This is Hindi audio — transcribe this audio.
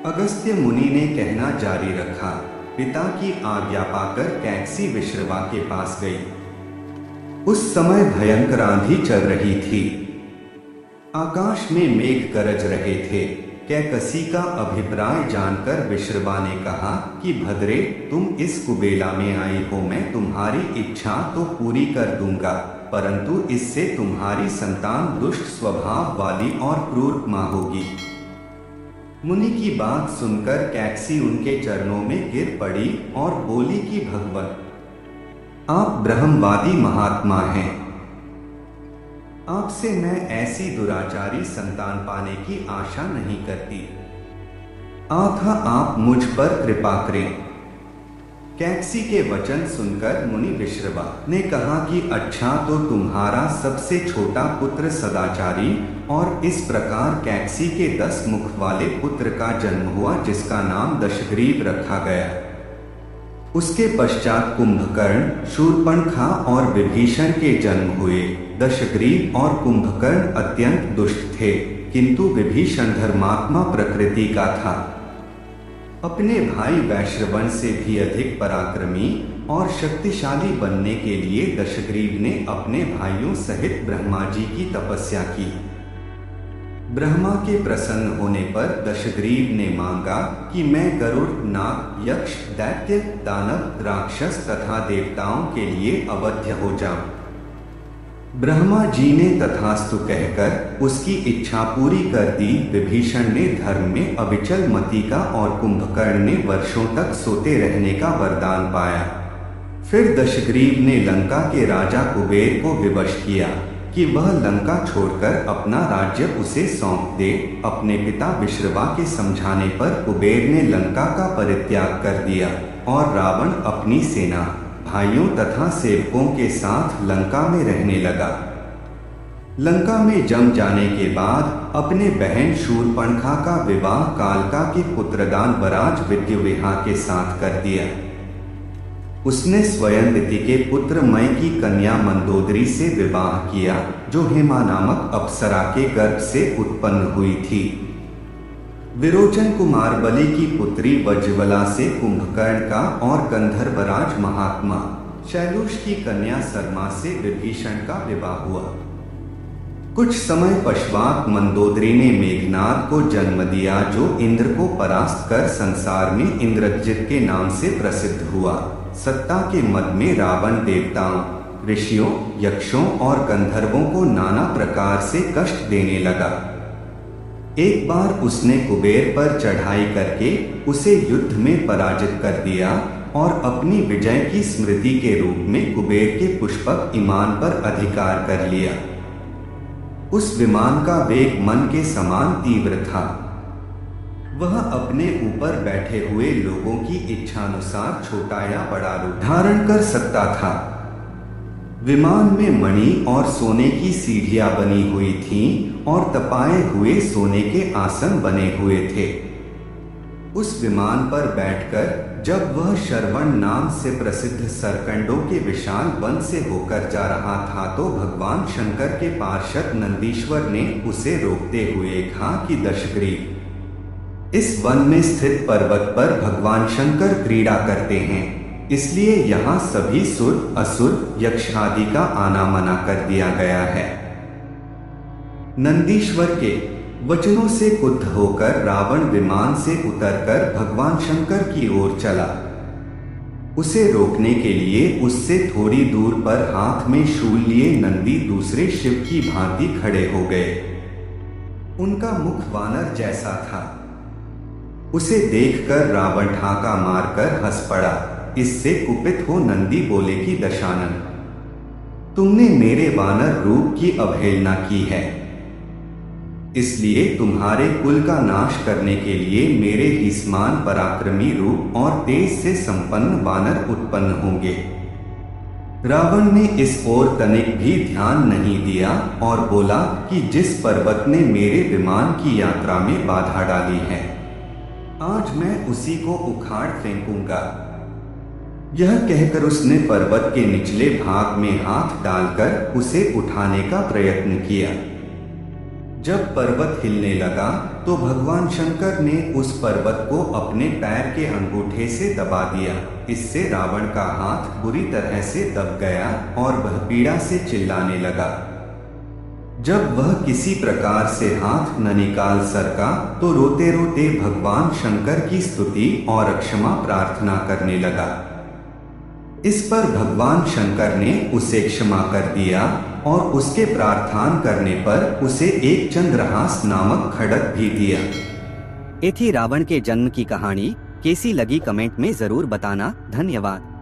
अगस्त्य मुनि ने कहना जारी रखा। पिता की आज्ञा पाकर कैकसी विश्रवा के पास गई। उस समय भयंकर आंधी चल रही थी। आकाश में मेघ गरज रहे थे। कैकसी का अभिप्राय जानकर विश्रवा ने कहा कि भद्रे, तुम इस कुबेला में आई हो, मैं तुम्हारी इच्छा तो पूरी कर दूंगा, परंतु इससे तुम्हारी संतान दुष्ट स्वभाव वाली और क्रूर मां होगी। मुनि की बात सुनकर कैकसी उनके चरणों में गिर पड़ी और बोली कि भगवन, आप ब्रह्मवादी महात्मा हैं। आपसे मैं ऐसी दुराचारी संतान पाने की आशा नहीं करती। आप मुझ पर कृपा करें। कैकसी के वचन सुनकर मुनि विश्रवा ने कहा कि अच्छा, तो तुम्हारा सबसे छोटा पुत्र सदाचारी, और इस प्रकार कैकसी के 10 मुख वाले पुत्र का जन्म हुआ, जिसका नाम दशग्रीव रखा गया। उसके पश्चात कुंभकर्ण, शूर्पणखा और विभीषण के जन्म हुए। दशग्रीव और कुंभकर्ण अत्यंत दुष्ट थे, किंतु विभीषण धर्मात्मा प्रकृति का था। अपने भाई वैश्रवण से भी अधिक पराक्रमी और शक्तिशाली बनने के लिए दशग्रीव ने अपने भाइयों सहित ब्रह्मा जी की तपस्या की। ब्रह्मा के प्रसन्न होने पर दशग्रीव ने मांगा कि मैं गरुड़, नाग, यक्ष, दैत्य, दानव, राक्षस तथा देवताओं के लिए अवध्य हो जाऊं। ब्रह्मा जी ने तथास्तु कहकर उसकी इच्छा पूरी कर दी। विभीषण ने धर्म में अविचल मति का और कुंभकर्ण ने वर्षों तक सोते रहने का वरदान पाया। फिर दशग्रीव ने लंका के राजा कुबेर को विवश किया कि वह लंका छोड़कर अपना राज्य उसे सौंप दे। अपने पिता विश्रवा के समझाने पर कुबेर ने लंका का परित्याग कर दिया और रावण अपनी सेना, भाइयों तथा सेवकों के साथ लंका में रहने लगा। लंका में जम जाने के बाद अपने बहन शूर्पणखा का विवाह कालका के पुत्रदान वराज विद्युविहा के साथ कर दिया। उसने स्वयं दिति के पुत्र मय की कन्या मंदोदरी से विवाह किया, जो हेमा नामक अप्सरा के गर्भ से उत्पन्न हुई थी। विरोचन कुमार बलि की पुत्री वज्रवला से कुंभकर्ण का और गंधर्वराज महात्मा शैलूष की कन्या सरमा से विभीषण का विवाह हुआ। कुछ समय पश्चात मंदोदरी ने मेघनाद को जन्म दिया, जो इंद्र को परास्त कर संसार में इंद्रजित के नाम से प्रसिद्ध हुआ। सत्ता के मद में रावण देवताओं, ऋषियों, यक्षों और गंधर्वों को नाना प्रकार से कष्ट देने लगा। एक बार उसने कुबेर पर चढ़ाई करके उसे युद्ध में पराजित कर दिया और अपनी विजय की स्मृति के रूप में कुबेर के पुष्पक विमान पर अधिकार कर लिया। उस विमान का वेग मन के समान तीव्र था। वह अपने ऊपर बैठे हुए लोगों की इच्छानुसार छोटा या बड़ा रूप धारण कर सकता था। विमान में मणि और सोने की सीढ़ियां बनी हुई थीं और तपाए हुए सोने के आसन बने हुए थे। उस विमान पर बैठकर जब वह श्रवण नाम से प्रसिद्ध सरकंडों के विशाल वन से होकर जा रहा था, तो भगवान शंकर के पार्षद नंदीश्वर ने उसे रोकते हुए कहा कि दशग्रीव, इस वन में स्थित पर्वत पर भगवान शंकर क्रीड़ा करते हैं, इसलिए यहाँ सभी सुर, असुर, यक्ष आदि का आना मना कर दिया गया है। नंदीश्वर के वचनों से क्रुद्ध होकर रावण विमान से उतरकर भगवान शंकर की ओर चला। उसे रोकने के लिए उससे थोड़ी दूर पर हाथ में शूल लिए नंदी दूसरे शिव की भांति खड़े हो गए। उनका मुख वानर जैसा था। उसे देखकर रावण ठाका मारकर हंस पड़ा। इससे कुपित हो नंदी बोले कि दशानन, तुमने मेरे वानर रूप की अवहेलना की है, इसलिए तुम्हारे कुल का नाश करने के लिए मेरे ही समान पराक्रमी रूप और तेज से संपन्न वानर उत्पन्न होंगे। रावण ने इस ओर तनिक भी ध्यान नहीं दिया और बोला कि जिस पर्वत ने मेरे विमान की यात्रा में बाधा डाली है, आज मैं उसी को उखाड़ फेंकूंगा। यह कहकर उसने पर्वत के निचले भाग में हाथ डालकर उसे उठाने का प्रयत्न किया। जब पर्वत हिलने लगा तो भगवान शंकर ने उस पर्वत को अपने पैर के अंगूठे से दबा दिया। इससे रावण का हाथ बुरी तरह से दब गया और वह पीड़ा से चिल्लाने लगा। जब वह किसी प्रकार से हाथ न निकाल सका तो रोते रोते भगवान शंकर की स्तुति और क्षमा प्रार्थना करने लगा। इस पर भगवान शंकर ने उसे क्षमा कर दिया और उसके प्रार्थना करने पर उसे एक चंद्रहास नामक खड्ग भी दिया। ये थी रावण के जन्म की कहानी। कैसी लगी कमेंट में जरूर बताना। धन्यवाद।